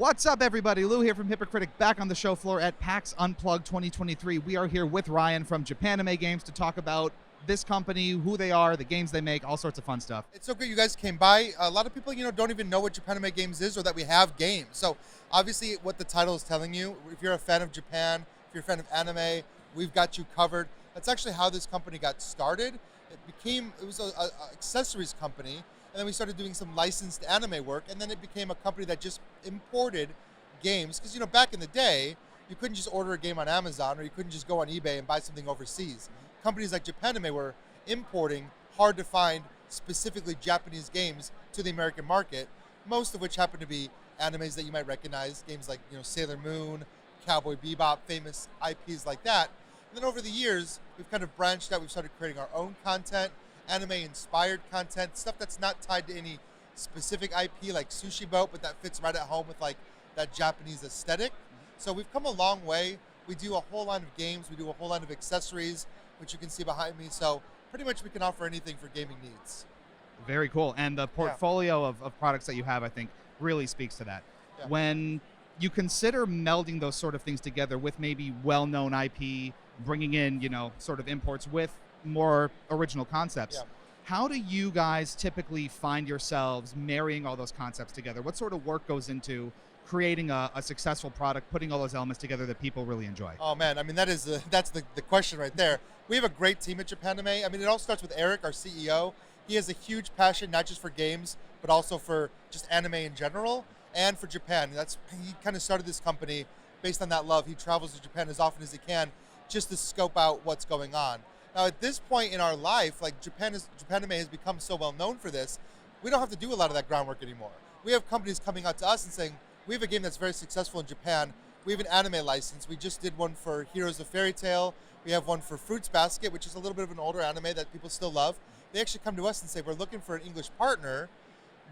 What's up, everybody? Lou here from Hypocritic, back on the show floor at PAX Unplugged 2023. We are here with Ryan from Japanime Games to talk about this company, who they are, the games they make, all sorts of fun stuff. It's so good you guys came by. A lot of people, don't even know what Japanime Games is or that we have games. So obviously what the title is telling you, if you're a fan of Japan, if you're a fan of anime, we've got you covered. That's actually how this company got started. It was a accessories company, and then we started doing some licensed anime work, and then it became a company that just imported games. Because, back in the day, you couldn't just order a game on Amazon, or you couldn't just go on eBay and buy something overseas. Companies like Japanime were importing hard to find, specifically Japanese games to the American market, most of which happen to be animes that you might recognize, games like Sailor Moon, Cowboy Bebop, famous IPs like that. And then over the years, we've kind of branched out. We've started creating our own content, anime-inspired content, stuff that's not tied to any specific IP like Sushi Boat, but that fits right at home with like that Japanese aesthetic. So we've come a long way. We do a whole line of games. We do a whole line of accessories, which you can see behind me. So pretty much we can offer anything for gaming needs. Very cool. And the portfolio of products that you have, I think, really speaks to that. Yeah. When you consider melding those sort of things together with maybe well-known IP, bringing in, sort of imports with more original concepts, how do you guys typically find yourselves marrying all those concepts together? What sort of work goes into creating a successful product, putting all those elements together that people really enjoy? Oh man, that's the question right there. We have a great team at Japanime. It all starts with Eric, our CEO. He has a huge passion, not just for games, but also for just anime in general and for Japan. He kind of started this company based on that love. He travels to Japan as often as he can just to scope out what's going on. Now, at this point in our life, like Japanime has become so well known for this, we don't have to do a lot of that groundwork anymore. We have companies coming out to us and saying, we have a game that's very successful in Japan. We have an anime license. We just did one for Heroes of Fairy Tale. We have one for Fruits Basket, which is a little bit of an older anime that people still love. They actually come to us and say, we're looking for an English partner.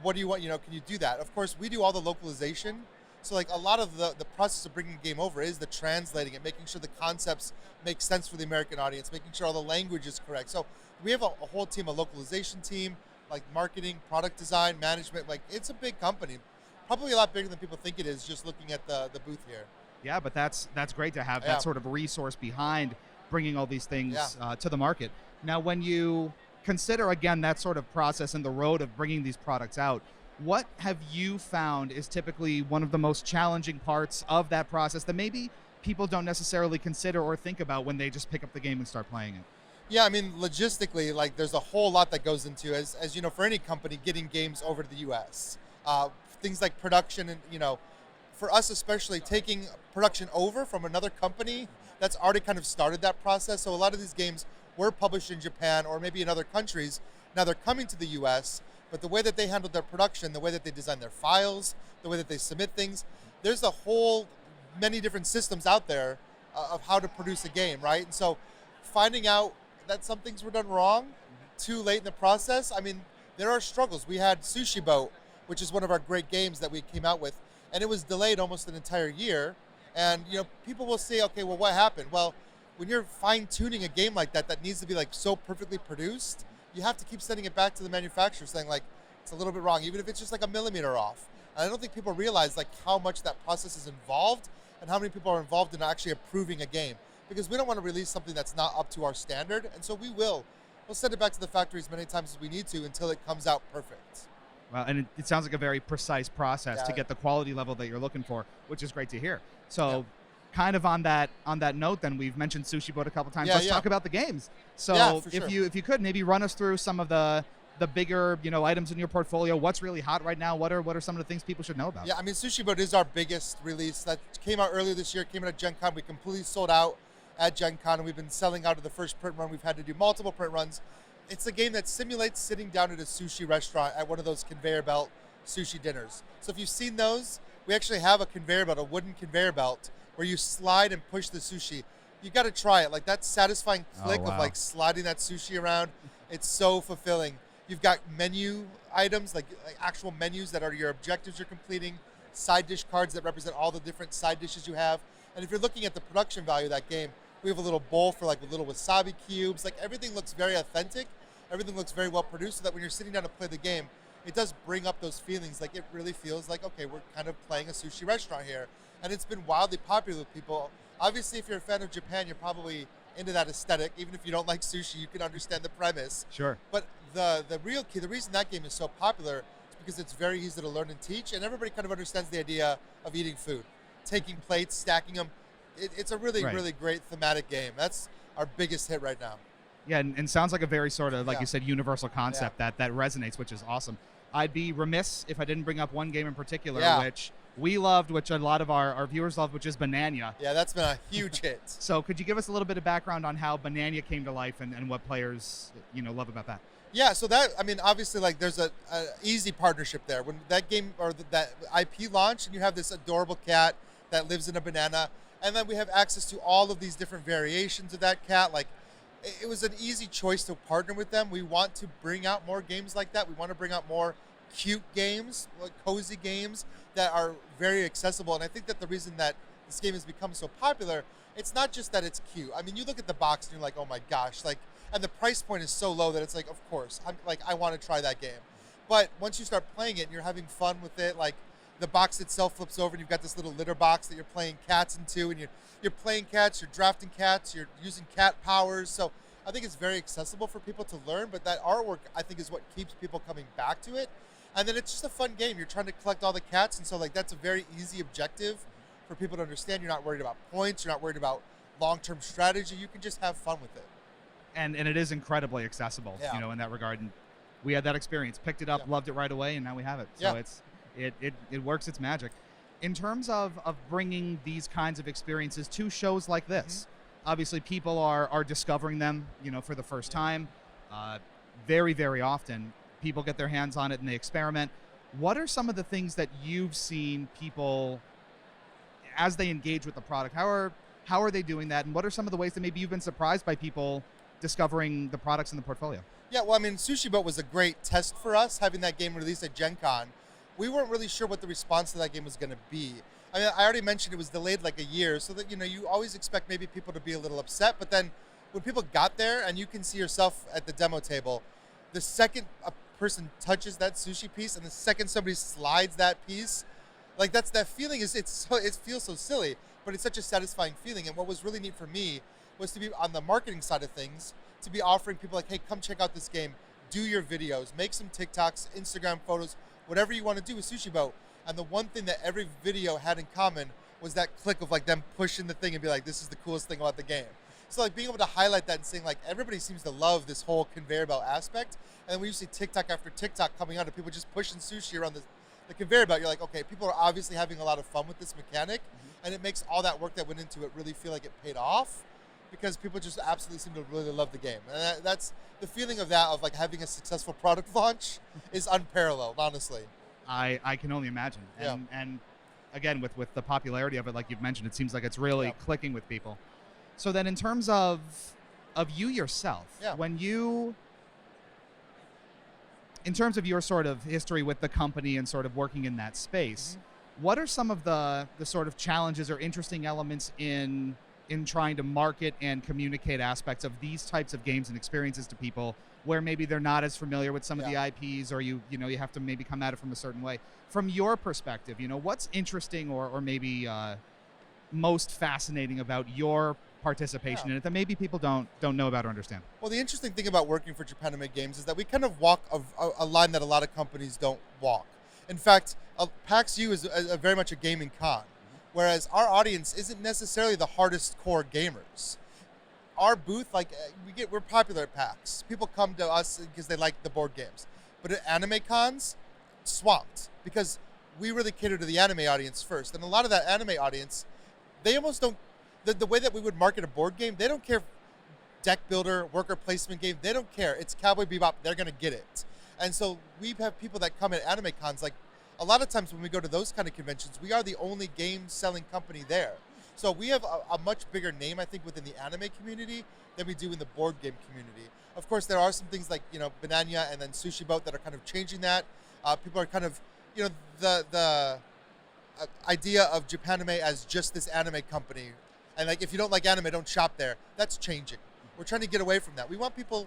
What do you want? Can you do that? Of course, we do all the localization. So like a lot of the process of bringing a game over is the translating it, making sure the concepts make sense for the American audience, making sure all the language is correct. So we have a whole team, a localization team, like marketing, product design, management. Like it's a big company, probably a lot bigger than people think it is just looking at the booth here. Yeah, but that's great to have that sort of resource behind bringing all these things to the market. Now, when you consider, again, that sort of process and the road of bringing these products out, what have you found is typically one of the most challenging parts of that process that maybe people don't necessarily consider or think about when they just pick up the game and start playing it? Yeah, logistically, like there's a whole lot that goes into, as you know, for any company, getting games over to the U.S. Things like production and, for us especially, taking production over from another company that's already kind of started that process. So a lot of these games were published in Japan or maybe in other countries. Now they're coming to the U.S., but the way that they handle their production, the way that they design their files, the way that they submit things, there's many different systems out there of how to produce a game, right? And so finding out that some things were done wrong too late in the process, there are struggles. We had Sushi Boat, which is one of our great games that we came out with, and it was delayed almost an entire year. And people will say, okay, well, what happened? Well, when you're fine-tuning a game like that needs to be like so perfectly produced, you have to keep sending it back to the manufacturer saying like, it's a little bit wrong, even if it's just like a millimeter off. And I don't think people realize like how much that process is involved and how many people are involved in actually approving a game. Because we don't want to release something that's not up to our standard. And so we'll send it back to the factory as many times as we need to until it comes out perfect. Well, and it sounds like a very precise process to get the quality level that you're looking for, which is great to hear. So kind of on that note, then, we've mentioned Sushi Boat a couple times. Let's talk about the games. So if you could maybe run us through some of the bigger items in your portfolio. What's really hot right now? What are some of the things people should know about? Yeah, Sushi Boat is our biggest release that came out earlier this year. Came out at Gen Con. We completely sold out at Gen Con, and we've been selling out of the first print run. We've had to do multiple print runs. It's a game that simulates sitting down at a sushi restaurant at one of those conveyor belt sushi dinners. So if you've seen those, we actually have a conveyor belt, a wooden conveyor belt, where you slide and push the sushi. You got to try it. Like that satisfying click of like sliding that sushi around. It's so fulfilling. You've got menu items, like actual menus that are your objectives you're completing, side dish cards that represent all the different side dishes you have. And if you're looking at the production value of that game, we have a little bowl for like little wasabi cubes. Like everything looks very authentic. Everything looks very well produced so that when you're sitting down to play the game, it does bring up those feelings. Like it really feels like, okay, we're kind of playing a sushi restaurant here. And it's been wildly popular with people. Obviously, if you're a fan of Japan, you're probably into that aesthetic. Even if you don't like sushi, you can understand the premise. Sure. But the real key, the reason that game is so popular is because it's very easy to learn and teach, and everybody kind of understands the idea of eating food, taking plates, stacking them. It's a really, really great thematic game. That's our biggest hit right now. Yeah, and sounds like a very sort of, like you said, universal concept that resonates, which is awesome. I'd be remiss if I didn't bring up one game in particular, which we loved, which a lot of our viewers loved, which is Banania. Yeah, that's been a huge hit. So could you give us a little bit of background on how Banania came to life and what players, love about that? Yeah, so that, I mean, obviously, like, there's a easy partnership there. When that game, or that IP launched, and you have this adorable cat that lives in a banana, and then we have access to all of these different variations of that cat, like, it was an easy choice to partner with them. We want to bring out more games like that. We want to bring out more cute games, like cozy games that are very accessible. And I think that the reason that this game has become so popular, it's not just that it's cute. I mean, you look at the box and you're like, oh my gosh, like, and the price point is so low that it's like, of course, I want to try that game. But once you start playing it and you're having fun with it, like the box itself flips over and you've got this little litter box that you're playing cats into, and you're playing cats, you're drafting cats, you're using cat powers. So I think it's very accessible for people to learn, but that artwork, I think, is what keeps people coming back to it. And then it's just a fun game. You're trying to collect all the cats, and so like that's a very easy objective for people to understand. You're not worried about points, you're not worried about long-term strategy. You can just have fun with it. And it is incredibly accessible, in that regard. And we had that experience, picked it up, loved it right away, and now we have it. So it works its magic. In terms of bringing these kinds of experiences to shows like this, obviously people are discovering them, for the first time. Very, very often, people get their hands on it and they experiment. What are some of the things that you've seen people, as they engage with the product, how are they doing that? And what are some of the ways that maybe you've been surprised by people discovering the products in the portfolio? Yeah, well, I mean, Sushi Boat was a great test for us, having that game released at Gen Con. We weren't really sure what the response to that game was going to be. I mean, I already mentioned it was delayed like a year, so that, you always expect maybe people to be a little upset. But then when people got there and you can see yourself at the demo table, the second a person touches that sushi piece and the second somebody slides that piece, like that feeling it feels so silly, but it's such a satisfying feeling. And what was really neat for me was to be on the marketing side of things, to be offering people like, hey, come check out this game, do your videos, make some TikToks, Instagram photos, whatever you want to do with Sushi Boat. And the one thing that every video had in common was that click of like them pushing the thing and be like, this is the coolest thing about the game. So like being able to highlight that and saying like, everybody seems to love this whole conveyor belt aspect. And then when you see TikTok after TikTok coming out of people just pushing sushi around the conveyor belt, you're like, okay, people are obviously having a lot of fun with this mechanic. And it makes all that work that went into it really feel like it paid off, because people just absolutely seem to really love the game. And that's the feeling of that, of like having a successful product launch is unparalleled, honestly. I can only imagine. And again, with the popularity of it, like you've mentioned, it seems like it's really clicking with people. So then in terms of you yourself, in terms of your sort of history with the company and sort of working in that space, what are some of the sort of challenges or interesting elements in trying to market and communicate aspects of these types of games and experiences to people where maybe they're not as familiar with some of the IPs, or you have to maybe come at it from a certain way? From your perspective, what's interesting or maybe most fascinating about your participation in it that maybe people don't know about or understand? Well, the interesting thing about working for Japanime Games is that we kind of walk a line that a lot of companies don't walk. In fact, PAX U is very much a gaming con, whereas our audience isn't necessarily the hardest core gamers. Our booth, like we're popular at PAX. People come to us because they like the board games. But at anime cons, swamped, because we really cater to the anime audience first. And a lot of that anime audience, they almost don't, the way that we would market a board game, they don't care. Deck builder, worker placement game, they don't care. It's Cowboy Bebop, they're gonna get it. And so we have people that come at anime cons, like a lot of times when we go to those kind of conventions, we are the only game selling company there. So we have a much bigger name, I think, within the anime community than we do in the board game community. Of course, there are some things like, Banania and then Sushi Boat that are kind of changing that. People are kind of, the idea of Japanime as just this anime company. And like, if you don't like anime, don't shop there. That's changing. We're trying to get away from that. We want people,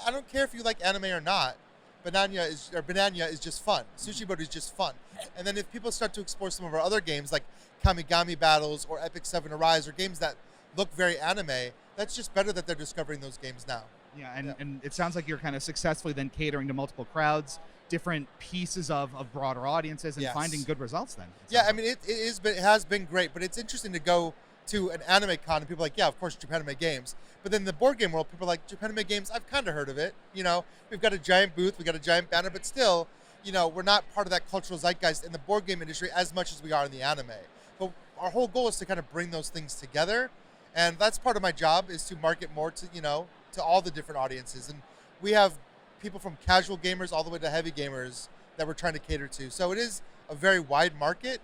I don't care if you like anime or not, Banana is just fun. Sushi Boat is just fun. And then if people start to explore some of our other games like Kamigami Battles or Epic 7 Arise or games that look very anime, that's just better that they're discovering those games now. Yeah, and it sounds like you're kind of successfully then catering to multiple crowds, different pieces of broader audiences, and Yes. finding good results then. Yeah, I mean, it has been great, but it's interesting to go to an anime con and people are like, yeah, of course, Japanime Games. But then in the board game world, people are like, Japanime Games, I've kind of heard of it. We've got a giant booth, we've got a giant banner, but still, we're not part of that cultural zeitgeist in the board game industry as much as we are in the anime. But our whole goal is to kind of bring those things together. And that's part of my job, is to market more to all the different audiences. And we have people from casual gamers all the way to heavy gamers that we're trying to cater to. So it is a very wide market,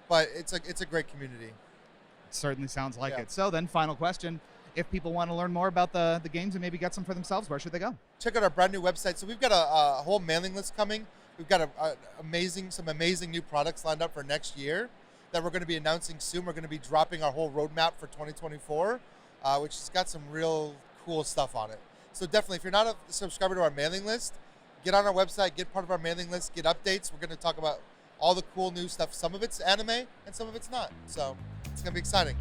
but it's a great community. Certainly sounds like Yeah. it. So then, final question. If people want to learn more about the games and maybe get some for themselves, where should they go? Check out our brand new website. So we've got a whole mailing list coming. We've got some amazing new products lined up for next year that we're going to be announcing soon. We're going to be dropping our whole roadmap for 2024, which has got some real cool stuff on it. So definitely, if you're not a subscriber to our mailing list, get on our website, get part of our mailing list, get updates. We're going to talk about all the cool new stuff. Some of it's anime and some of it's not. So it's going to be exciting.